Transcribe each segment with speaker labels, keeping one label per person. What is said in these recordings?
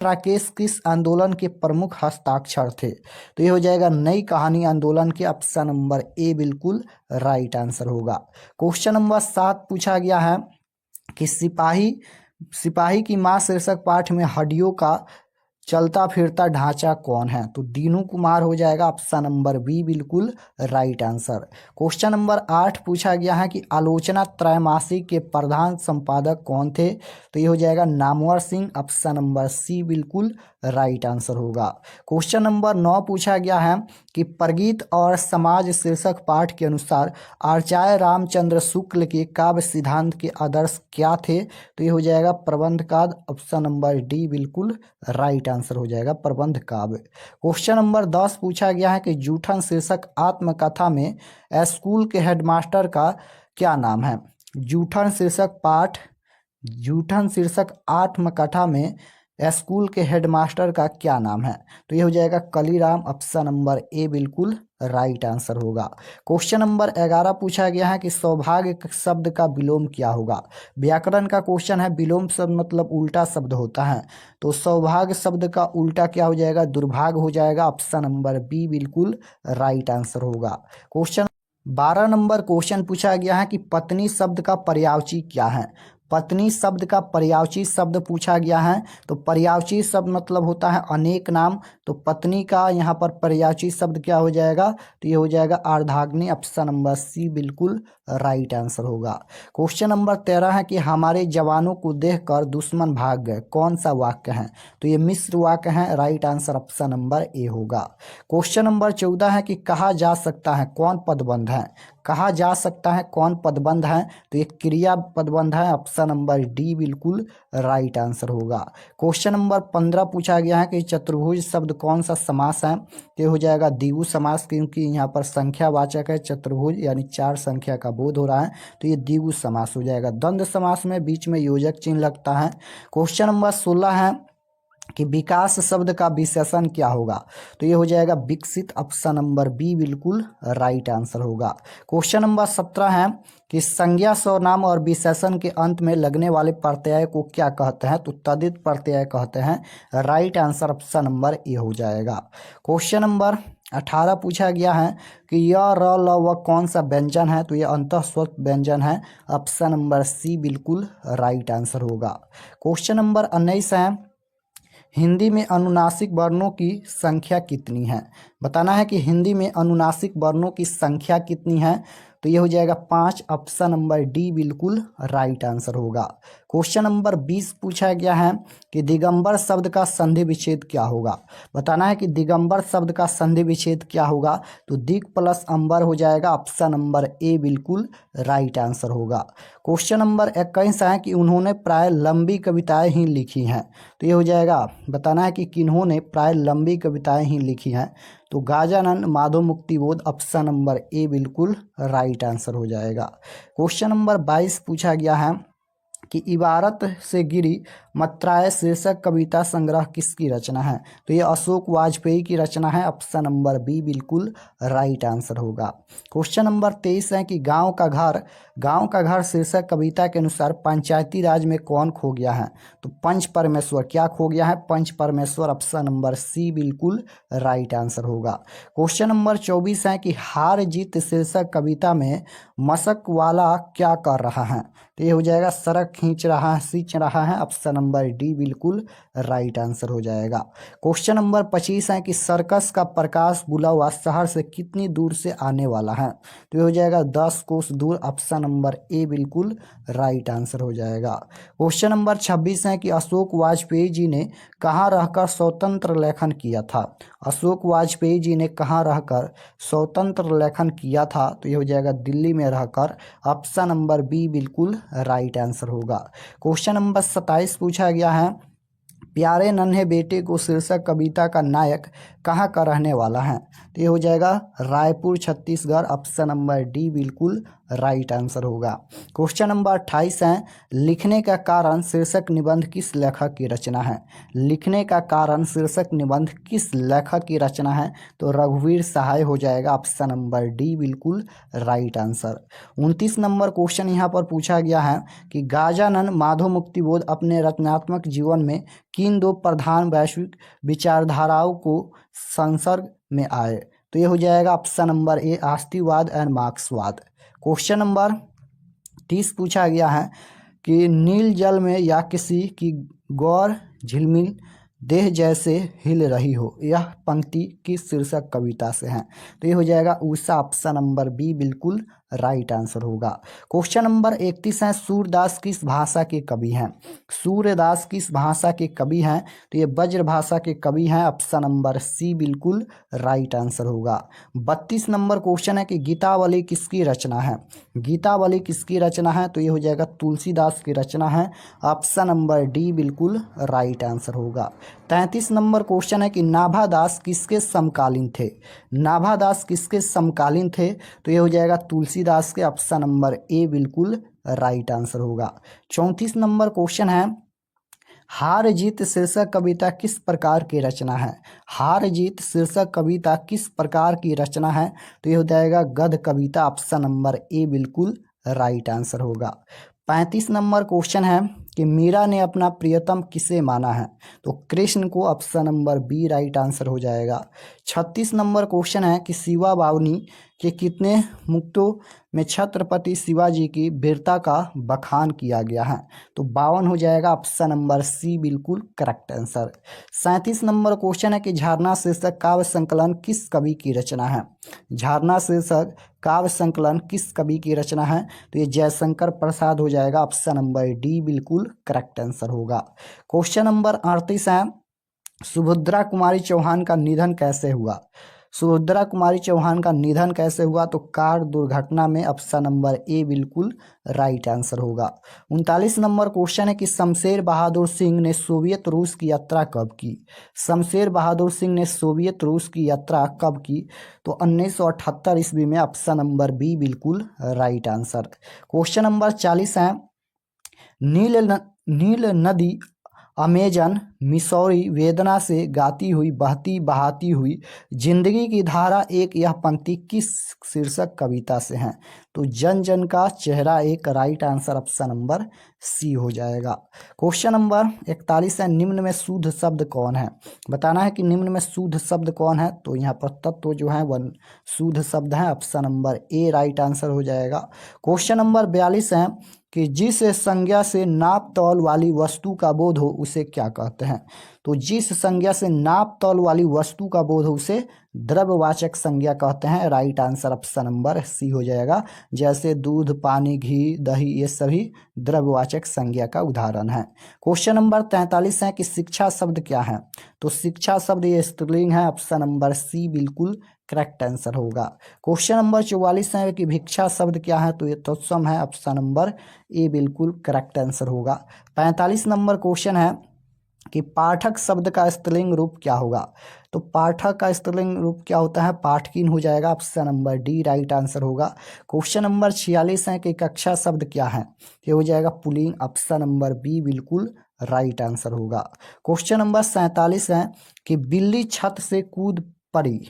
Speaker 1: राकेश किस आंदोलन के प्रमुख हस्ताक्षर थे? तो ये हो जाएगा नई कहानी आंदोलन के। ऑप्शन नंबर ए बिल्कुल राइट आंसर होगा। क्वेश्चन नंबर 7 पूछा गया है कि सिपाही सिपाही की मां शीर्षक पाठ में हड्डियों का चलता फिरता ढांचा कौन है? तो दीनू कुमार हो जाएगा। ऑप्शन नंबर बी बिल्कुल राइट आंसर। क्वेश्चन नंबर 8 पूछा गया है कि आलोचना त्रैमासिक के प्रधान संपादक कौन थे? तो ये हो जाएगा Namvar Singh. Option number C बिल्कुल राइट आंसर होगा। क्वेश्चन नंबर 9 पूछा गया है कि प्रगीत और समाज शीर्षक पाठ के अनुसार आचार्य रामचंद्र शुक्ल के काव्य सिद्धांत के आदर्श क्या थे? तो ये हो जाएगा प्रबंध काव्य। ऑप्शन नंबर डी बिल्कुल राइट आंसर हो जाएगा प्रबंध काव्य। क्वेश्चन नंबर 10 पूछा गया है कि जूठन शीर्षक आत्मकथा में स्कूल के हेडमास्टर का क्या नाम है? जूठन शीर्षक आत्मकथा में स्कूल के हेडमास्टर का क्या नाम है? तो ये हो जाएगा कलीराम। ऑप्शन नंबर ए बिल्कुल राइट आंसर होगा। क्वेश्चन नंबर 11 पूछा गया है कि सौभाग्य शब्द का विलोम क्या होगा? व्याकरण का क्वेश्चन है। विलोम शब्द मतलब उल्टा शब्द होता है, तो सौभाग्य शब्द का उल्टा क्या हो जाएगा? दुर्भाग्य हो जाएगा। ऑप्शन नंबर बी बिल्कुल राइट आंसर होगा। क्वेश्चन 12 नंबर क्वेश्चन पूछा गया है कि पत्नी शब्द का पर्यायवाची क्या है? पत्नी शब्द का पर्यायवाची शब्द पूछा गया है। तो पर्यायवाची शब्द मतलब होता है अनेक नाम, तो पत्नी का यहाँ पर पर्यायवाची शब्द क्या हो जाएगा? तो ये हो जाएगा अर्धांगिनी। ऑप्शन नंबर सी बिल्कुल राइट आंसर होगा। क्वेश्चन नंबर 13 है कि हमारे जवानों को देखकर दुश्मन भाग गए, कौन सा वाक्य है? तो ये मिश्र वाक्य है। Right answer option number A होगा। क्वेश्चन नंबर 14 है कि कहा जा सकता है कौन पदबंध है? कहा जा सकता है कौन पदबंध है? तो ये क्रिया पदबंध है। ऑप्शन नंबर डी बिल्कुल राइट आंसर होगा। क्वेश्चन नंबर 15 पूछा गया है कि चतुर्भुज शब्द कौन सा समास है? तो ये हो जाएगा द्विगु समास, क्योंकि यहाँ पर संख्यावाचक है चतुर्भुज, यानी 4 संख्या का बोध हो रहा है, तो ये द्विगु समास हो जाएगा। द्वंद्व समास में बीच में योजक चिन्ह लगता है। क्वेश्चन नंबर 16 है कि विकास शब्द का विशेषण क्या होगा? तो ये हो जाएगा विकसित। ऑप्शन नंबर बी बिल्कुल राइट आंसर होगा। क्वेश्चन नंबर 17 है कि संज्ञा सर्वनाम और विशेषण के अंत में लगने वाले प्रत्यय को क्या कहते हैं? तो तद्धित प्रत्यय कहते हैं। राइट आंसर ऑप्शन नंबर ए हो जाएगा। क्वेश्चन नंबर 18 पूछा गया है कि यह र ल व कौन सा व्यंजन है? तो ये अंतःस्वत व्यंजन है। ऑप्शन नंबर सी बिल्कुल राइट आंसर होगा। क्वेश्चन नंबर 19 है हिंदी में अनुनासिक वर्णों की संख्या कितनी है? बताना है कि हिंदी में अनुनासिक वर्णों की संख्या कितनी है? तो ये हो जाएगा 5। ऑप्शन नंबर डी बिल्कुल राइट आंसर होगा। क्वेश्चन नंबर 20 पूछा गया है कि दिगंबर शब्द का संधि विच्छेद क्या होगा? बताना है कि दिगंबर शब्द का संधि विच्छेद क्या होगा? तो दिग प्लस अंबर हो जाएगा। ऑप्शन नंबर ए बिल्कुल राइट आंसर होगा। क्वेश्चन नंबर 21 है कि उन्होंने प्राय लंबी कविताएं ही लिखी हैं। तो ये हो जाएगा बताना है कि किन्होंने प्राय लंबी कविताएं ही लिखी हैं। तो Gajanan, Madhav Muktibodh. Option number A बिल्कुल राइट आंसर हो जाएगा। क्वेश्चन नंबर 22 पूछा गया है कि इबारत से गिरी मत्राए शीर्षक कविता संग्रह किसकी रचना है? तो ये अशोक वाजपेयी की रचना है। ऑप्शन नंबर बी बिल्कुल राइट आंसर होगा। क्वेश्चन नंबर 23 है कि गांव का घर शीर्षक कविता के अनुसार पंचायती राज में कौन खो गया है? तो पंच परमेश्वर। क्या खो गया है? पंच परमेश्वर। ऑप्शन नंबर सी बिल्कुल राइट आंसर होगा। क्वेश्चन नंबर 24 है कि हार जीत शीर्षक कविता में मशक वाला क्या कर रहा है? तो ये हो जाएगा सड़क खींच रहा है, सींच रहा है। ऑप्शन नंबर डी बिल्कुल राइट आंसर हो जाएगा। क्वेश्चन नंबर 25 है कि सर्कस का प्रकाश बुला हुआ शहर से कितनी दूर से आने वाला है? तो ये हो जाएगा 10 कोस दूर। ऑप्शन नंबर ए बिल्कुल राइट आंसर हो जाएगा। क्वेश्चन नंबर 26 है कि अशोक वाजपेयी जी ने कहाँ रहकर स्वतंत्र लेखन किया था? अशोक वाजपेयी जी ने कहाँ रहकर स्वतंत्र लेखन किया था? तो ये हो जाएगा दिल्ली में रहकर। ऑप्शन नंबर बी बिल्कुल राइट आंसर होगा। क्वेश्चन नंबर 27 पूछा गया है प्यारे नन्हे बेटे को शीर्षक कविता का नायक कहाँ का रहने वाला है? तो ये हो जाएगा Raipur Chhattisgarh. Option number D बिल्कुल राइट आंसर होगा। क्वेश्चन नंबर 28 है, लिखने का कारण शीर्षक निबंध किस लेखक की रचना है? लिखने का कारण शीर्षक निबंध किस लेखक की रचना है? तो रघुवीर सहाय हो जाएगा, ऑप्शन नंबर डी बिल्कुल राइट आंसर। 29 नंबर क्वेश्चन यहाँ पर पूछा गया है कि गजानन माधव मुक्तिबोध अपने रचनात्मक जीवन में किन दो प्रधान वैश्विक विचारधाराओं को संसर्ग में आए? तो ये हो जाएगा ऑप्शन नंबर ए आस्तिकवाद एंड मार्क्सवाद। क्वेश्चन नंबर 30 पूछा गया है कि नील जल में या किसी की गौर झिलमिल देह जैसे हिल रही हो, यह पंक्ति किस शीर्षक कविता से है? तो ये हो जाएगा उषा, ऑप्शन नंबर बी बिल्कुल राइट आंसर होगा। क्वेश्चन नंबर 31 है, सूरदास किस भाषा के कवि हैं? सूरदास किस भाषा के कवि हैं? तो ये ब्रज भाषा के कवि हैं, ऑप्शन नंबर सी बिल्कुल राइट आंसर होगा। 32 नंबर क्वेश्चन है कि गीतावली किसकी रचना है? गीतावली किसकी रचना है? तो ये हो जाएगा तुलसीदास की रचना है, ऑप्शन नंबर डी बिल्कुल राइट आंसर होगा। 33 नंबर क्वेश्चन है कि नाभादास किसके समकालीन थे? नाभादास किसके समकालीन थे? तो ये हो जाएगा तुलसीदास के, ऑप्शन नंबर ए बिल्कुल राइट आंसर होगा। 34 नंबर क्वेश्चन है, हार जीत शीर्षक कविता किस प्रकार की रचना है? हार जीत शीर्षक कविता किस प्रकार की रचना है? तो ये हो जाएगा गद्य कविता, ऑप्शन नंबर ए बिल्कुल राइट आंसर होगा। 35 नंबर क्वेश्चन है कि मीरा ने अपना प्रियतम किसे माना है? तो कृष्ण को, option number B right answer हो जाएगा। 36 नंबर क्वेश्चन है कि शिवा बावनी के कितने मुक्तों में छत्रपति शिवाजी की वीरता का बखान किया गया है? तो 52 हो जाएगा, ऑप्शन नंबर सी बिल्कुल करेक्ट आंसर। 37 नंबर क्वेश्चन है कि झरना शीर्षक काव्य संकलन किस कवि की रचना है? झरना शीर्षक काव्य संकलन किस कवि की रचना है? तो ये जयशंकर प्रसाद हो जाएगा, ऑप्शन नंबर डी बिल्कुल करेक्ट आंसर होगा। क्वेश्चन नंबर 38 है, सुभद्रा कुमारी चौहान का निधन कैसे हुआ? सुभद्रा कुमारी चौहान का निधन कैसे हुआ? तो कार दुर्घटना में, ऑप्शन नंबर ए बिल्कुल राइट आंसर होगा। 39 नंबर क्वेश्चन है कि शमशेर बहादुर सिंह ने सोवियत रूस की यात्रा कब की? शमशेर बहादुर सिंह ने सोवियत रूस की यात्रा कब की? तो 1978 ईस्वी में, ऑप्शन नंबर बी बिल्कुल राइट आंसर। क्वेश्चन नंबर 40 है, नील नदी अमेजन मिसौरी वेदना से गाती हुई बहती बहाती हुई जिंदगी की धारा एक, यह पंक्ति किस शीर्षक कविता से है? तो जन जन का चेहरा एक, right answer option number C हो जाएगा। क्वेश्चन नंबर 41 है, निम्न में शुद्ध शब्द कौन है? बताना है कि निम्न में शुद्ध शब्द कौन है? तो यहाँ पर तत्व जो है वह शुद्ध शब्द है, ऑप्शन नंबर ए राइट आंसर हो जाएगा। क्वेश्चन नंबर 42 है कि जिस संज्ञा से नाप तौल वाली वस्तु का बोध हो उसे क्या कहते हैं? तो जिस संज्ञा से नाप तौल वाली वस्तु का बोध हो उसे द्रव्यवाचक संज्ञा कहते हैं, right answer option number C हो जाएगा। जैसे दूध, पानी, घी, दही, ये सभी द्रव्यवाचक संज्ञा का उदाहरण है। क्वेश्चन नंबर 43 है कि शिक्षा शब्द क्या है? तो शिक्षा शब्द ये स्त्रीलिंग है, ऑप्शन नंबर सी बिल्कुल करेक्ट आंसर होगा। क्वेश्चन नंबर 44 है कि भिक्षा शब्द क्या है? तो ये तत्सम है, ऑप्शन नंबर ए बिल्कुल करेक्ट आंसर होगा। 45 नंबर क्वेश्चन है कि पाठक शब्द का स्त्रीलिंग रूप क्या होगा? तो पाठक का स्त्रीलिंग रूप क्या होता है? पाठकीन हो जाएगा, option number D right answer होगा। क्वेश्चन नंबर 46 है कि कक्षा शब्द क्या है? ये हो जाएगा पुल्लिंग, ऑप्शन नंबर बी बिल्कुल राइट आंसर होगा। क्वेश्चन नंबर 47 है कि बिल्ली छत से कूद पड़ी,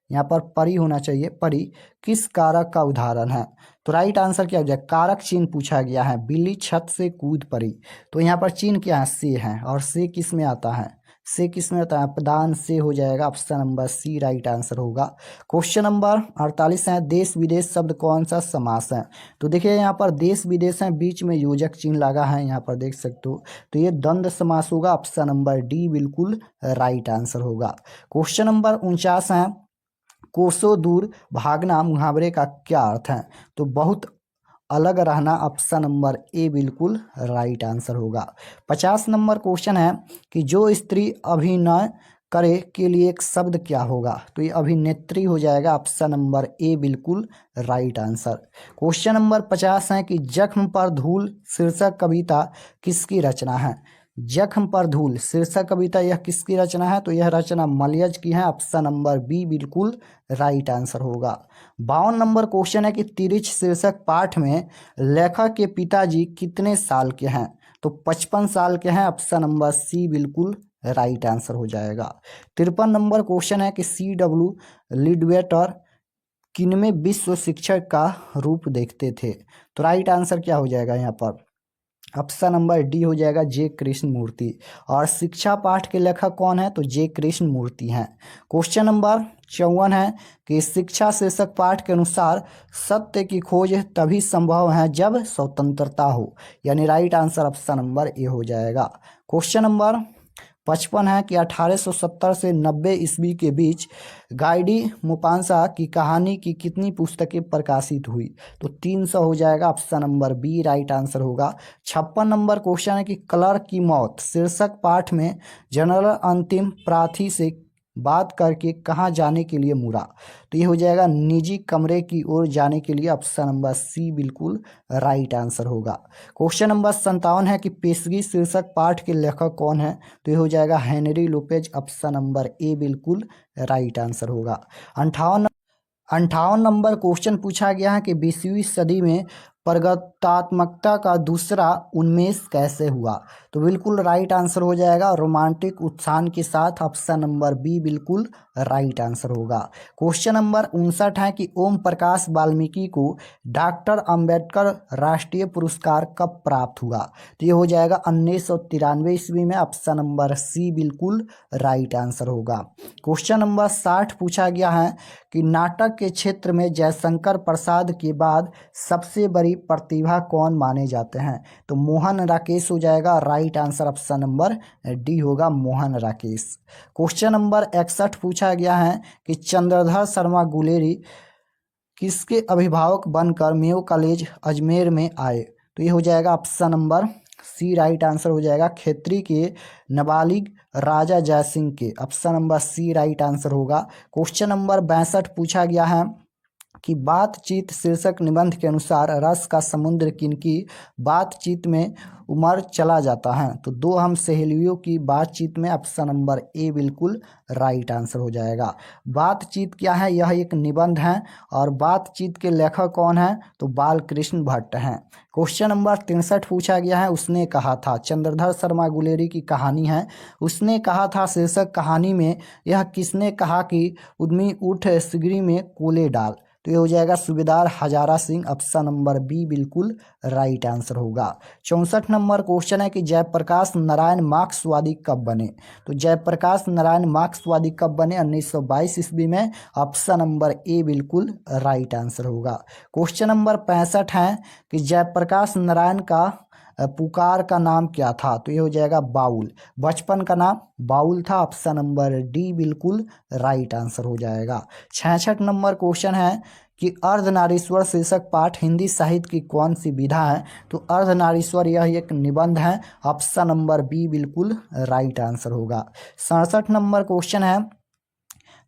Speaker 1: यहाँ पर परी होना चाहिए, परी किस कारक का उदाहरण है? तो राइट आंसर क्या हो जाए? कारक चिन्ह पूछा गया है, बिल्ली छत से कूद पड़ी। तो यहाँ पर चिन्ह क्या है? से है, और से किस में आता है? से किस में आता है? प्रधान से हो जाएगा, option number C right answer होगा। क्वेश्चन नंबर 48 है, देश विदेश शब्द कौन सा समास है? तो देखिए यहाँ पर देश विदेश है, बीच में योजक चिन्ह लगा है, यहाँ पर देख सकते हो, तो ये द्वंद्व समास होगा, ऑप्शन नंबर डी बिल्कुल राइट आंसर होगा। क्वेश्चन नंबर 49 है, कोसों दूर भागना मुहावरे का क्या अर्थ है? तो बहुत अलग रहना, ऑप्शन नंबर ए बिल्कुल राइट आंसर होगा। 50 नंबर क्वेश्चन है कि जो स्त्री अभिनय करे के लिए एक शब्द क्या होगा? तो ये अभिनेत्री हो जाएगा, ऑप्शन नंबर ए बिल्कुल राइट आंसर। क्वेश्चन नंबर 50 है कि जख्म पर धूल शीर्षक कविता किसकी रचना है? जख्म पर धूल शीर्षक कविता यह किसकी रचना है? तो यह रचना मलयज की है। ऑप्शन नंबर बी बिल्कुल राइट आंसर होगा। 52 नंबर क्वेश्चन है कि तिरिच शीर्षक पाठ में लेखक के पिताजी कितने साल के हैं? तो 55 साल के हैं। ऑप्शन नंबर सी बिल्कुल राइट आंसर हो जाएगा। 53 नंबर क्वेश्चन है कि C.W. लिडवेटर किनमें विश्व शिक्षक का रूप देखते थे? तो राइट आंसर क्या हो जाएगा यहाँ पर? ऑप्शन नंबर डी हो जाएगा जे कृष्ण मूर्ति। और शिक्षा पाठ के लेखक कौन है? तो जे कृष्ण मूर्ति हैं। क्वेश्चन नंबर 54 है कि शिक्षा शीर्षक पाठ के अनुसार सत्य की खोज तभी संभव है जब स्वतंत्रता हो, यानी राइट आंसर ऑप्शन नंबर ए हो जाएगा। क्वेश्चन नंबर 55 है कि 1870 से 90 ईस्वी के बीच गाइडी मुपांसा की कहानी की कितनी पुस्तकें प्रकाशित हुई? तो 300 हो जाएगा। Option number B right answer होगा। 56 नंबर क्वेश्चन है कि क्लर्क की मौत शीर्षक पाठ में जनरल अंतिम प्रार्थी से बात करके कहाँ जाने के लिए मुड़ा? तो ये हो जाएगा निजी कमरे की ओर जाने के लिए। ऑप्शन नंबर सी बिल्कुल राइट आंसर होगा। क्वेश्चन नंबर 57 है कि पेशगी शीर्षक पाठ के लेखक कौन है? तो ये हो जाएगा Henry Lopez. Option number A बिल्कुल राइट आंसर होगा। 58 नंबर क्वेश्चन पूछा गया है कि 20वीं सदी में प्रगतात्मकता का दूसरा उन्मेष कैसे हुआ? तो बिल्कुल राइट आंसर हो जाएगा रोमांटिक उत्थान के साथ। ऑप्शन नंबर बी बिल्कुल राइट आंसर होगा। क्वेश्चन नंबर 59 है कि ओम प्रकाश वाल्मीकि को डॉक्टर अंबेडकर राष्ट्रीय पुरस्कार कब प्राप्त हुआ? तो ये हो जाएगा 1993 ईस्वी में। ऑप्शन नंबर सी बिल्कुल राइट आंसर होगा। क्वेश्चन नंबर 60 पूछा गया है कि नाटक के क्षेत्र में जयशंकर प्रसाद के बाद सबसे बड़ी प्रतिभा कौन माने जाते हैं? तो मोहन राकेश हो जाएगा। Right answer option number D होगा, मोहन राकेश। क्वेश्चन नंबर 61 पूछा गया है कि चंद्रधर शर्मा गुलेरी किसके अभिभावक बनकर मेयो कॉलेज अजमेर में आए? तो ये हो जाएगा option number C right answer हो जाएगा, खेत्री के नाबालिग राजा जयसिंह के। Option number C right answer होगा। क्वेश्चन नंबर 62 पूछा गया है कि बातचीत शीर्षक निबंध के अनुसार रस का समुद्र किनकी बातचीत में उमड़ चला जाता है? तो दो हम सहेलियों की बातचीत में। ऑप्शन नंबर ए बिल्कुल राइट आंसर हो जाएगा। बातचीत क्या है? यह एक निबंध है। और बातचीत के लेखक कौन है? तो बालकृष्ण भट्ट हैं। क्वेश्चन नंबर 63 पूछा गया है उसने कहा था, चंद्रधर शर्मा गुलेरी की कहानी है। उसने कहा था शीर्षक कहानी में यह किसने कहा कि उद्यमी उठ सिगरी में कोले डाल? तो ये हो जाएगा सूबेदार हजारा सिंह। ऑप्शन नंबर बी बिल्कुल राइट आंसर होगा। 64 नंबर क्वेश्चन है कि जयप्रकाश नारायण मार्क्सवादी कब बने? तो जयप्रकाश नारायण मार्क्सवादी कब बने? 1922 ईस्वी में। ऑप्शन नंबर ए बिल्कुल राइट आंसर होगा। क्वेश्चन नंबर 65 है कि जयप्रकाश नारायण का पुकार का नाम क्या था? तो ये हो जाएगा बाउल। बचपन का नाम बाउल था। ऑप्शन नंबर डी बिल्कुल राइट आंसर हो जाएगा। 66 नंबर क्वेश्चन है कि अर्धनारीश्वर शीर्षक पाठ हिंदी साहित्य की कौन सी विधा है? तो अर्धनारीश्वर यह एक निबंध है। ऑप्शन नंबर बी बिल्कुल राइट आंसर होगा। 67 नंबर क्वेश्चन है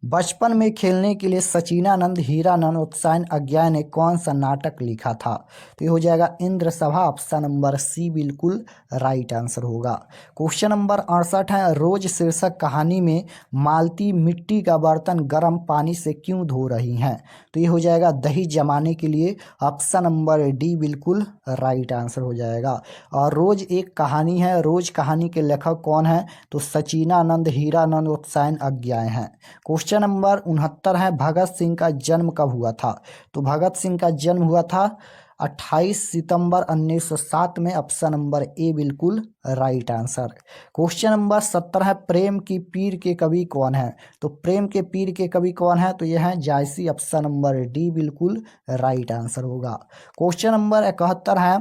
Speaker 1: बचपन में खेलने के लिए सचिनानंद हीरानंद उत्साहन अज्ञा ने कौन सा नाटक लिखा था? तो ये हो जाएगा इंद्र सभा। ऑप्शन नंबर सी बिल्कुल राइट आंसर होगा। क्वेश्चन नंबर 68 है रोज शीर्षक कहानी में मालती मिट्टी का बर्तन गर्म पानी से क्यों धो रही हैं? तो ये हो जाएगा दही जमाने के लिए। ऑप्शन नंबर डी बिल्कुल राइट आंसर हो जाएगा। और रोज एक कहानी है, रोज कहानी के लेखक कौन है? तो सचिनानंद हीरानंद उत्साहन अज्ञा हैं। क्वेश्चन नंबर 69 है भगत सिंह का जन्म कब हुआ था? तो भगत सिंह का जन्म हुआ था 28 सितंबर 1907 में। ऑप्शन नंबर ए बिल्कुल राइट आंसर। क्वेश्चन नंबर 70 है प्रेम की पीर के कवि कौन है? तो प्रेम के पीर के कवि कौन है? तो यह है जायसी। ऑप्शन नंबर डी बिल्कुल राइट आंसर होगा। क्वेश्चन नंबर 71 है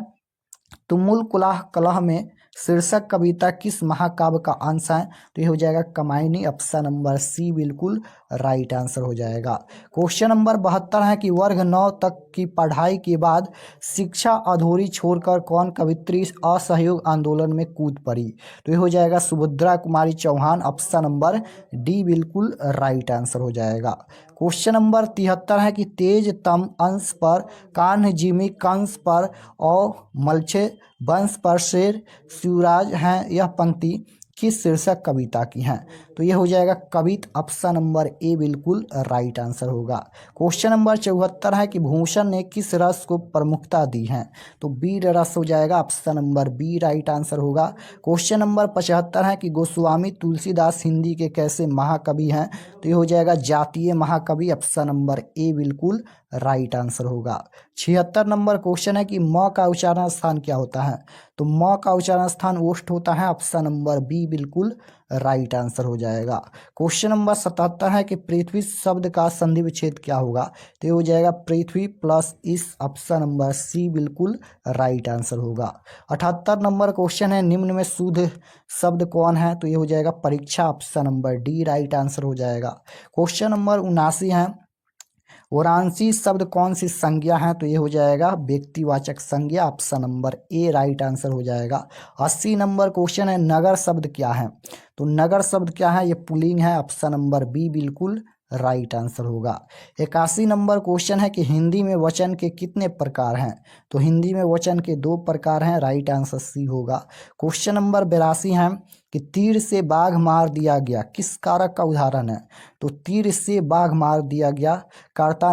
Speaker 1: तुमुल कुलाह कलह में शीर्षक कविता किस महाकाव्य का अंश है? तो ये हो जाएगा कमायनी। ऑप्शन नंबर सी बिल्कुल राइट आंसर हो जाएगा। क्वेश्चन नंबर 72 है कि वर्ग 9 तक की पढ़ाई के बाद शिक्षा अधूरी छोड़कर कौन कवित्री असहयोग आंदोलन में कूद पड़ी? तो ये हो जाएगा Subhadra Kumari Chauhan. Option number D बिल्कुल राइट आंसर हो जाएगा। क्वेश्चन नंबर 73 है कि तेज तम अंश पर कान्ह जिमी कंस पर और मलछे वंश पर शेर शिवराज हैं, यह पंक्ति किस शीर्षक कविता की हैं? तो ये हो जाएगा कवित, ऑप्शन नंबर ए बिल्कुल राइट आंसर होगा। क्वेश्चन नंबर 74 है कि भूषण ने किस रस को प्रमुखता दी है? तो वीर रस हो जाएगा, option number B right answer होगा। क्वेश्चन नंबर 75 है कि गोस्वामी तुलसीदास हिंदी के कैसे महाकवि हैं? तो ये हो जाएगा जातीय महाकवि, ऑप्शन नंबर ए बिल्कुल राइट आंसर होगा। 76 नंबर क्वेश्चन है कि म का उच्चारण स्थान क्या होता है? तो म का उच्चारण स्थान ओष्ठ होता है, ऑप्शन नंबर बी बिल्कुल राइट आंसर हो जाएगा। क्वेश्चन नंबर 77 है कि पृथ्वी शब्द का संधि विच्छेद क्या होगा? तो ये हो जाएगा पृथ्वी प्लस इस, ऑप्शन नंबर सी बिल्कुल राइट आंसर होगा। 78 नंबर क्वेश्चन है निम्न में शुद्ध शब्द कौन है? तो ये हो जाएगा परीक्षा, option number D right answer हो जाएगा। क्वेश्चन नंबर 79 है वाराणसी शब्द कौन सी संज्ञा है? तो ये हो जाएगा व्यक्तिवाचक संज्ञा, ऑप्शन नंबर ए राइट आंसर हो जाएगा। 80 नंबर क्वेश्चन है नगर शब्द क्या है? तो नगर शब्द क्या है? ये पुल्लिंग है, ऑप्शन नंबर बी बिल्कुल राइट आंसर होगा। 81 नंबर क्वेश्चन है कि हिंदी में वचन के कितने प्रकार हैं? तो हिंदी में वचन के 2 प्रकार हैं, राइट आंसर सी होगा। क्वेश्चन नंबर 82 है कि तीर से बाघ मार दिया गया किस कारक का उदाहरण है? तो तीर से बाघ मार दिया गया, कर्ता ने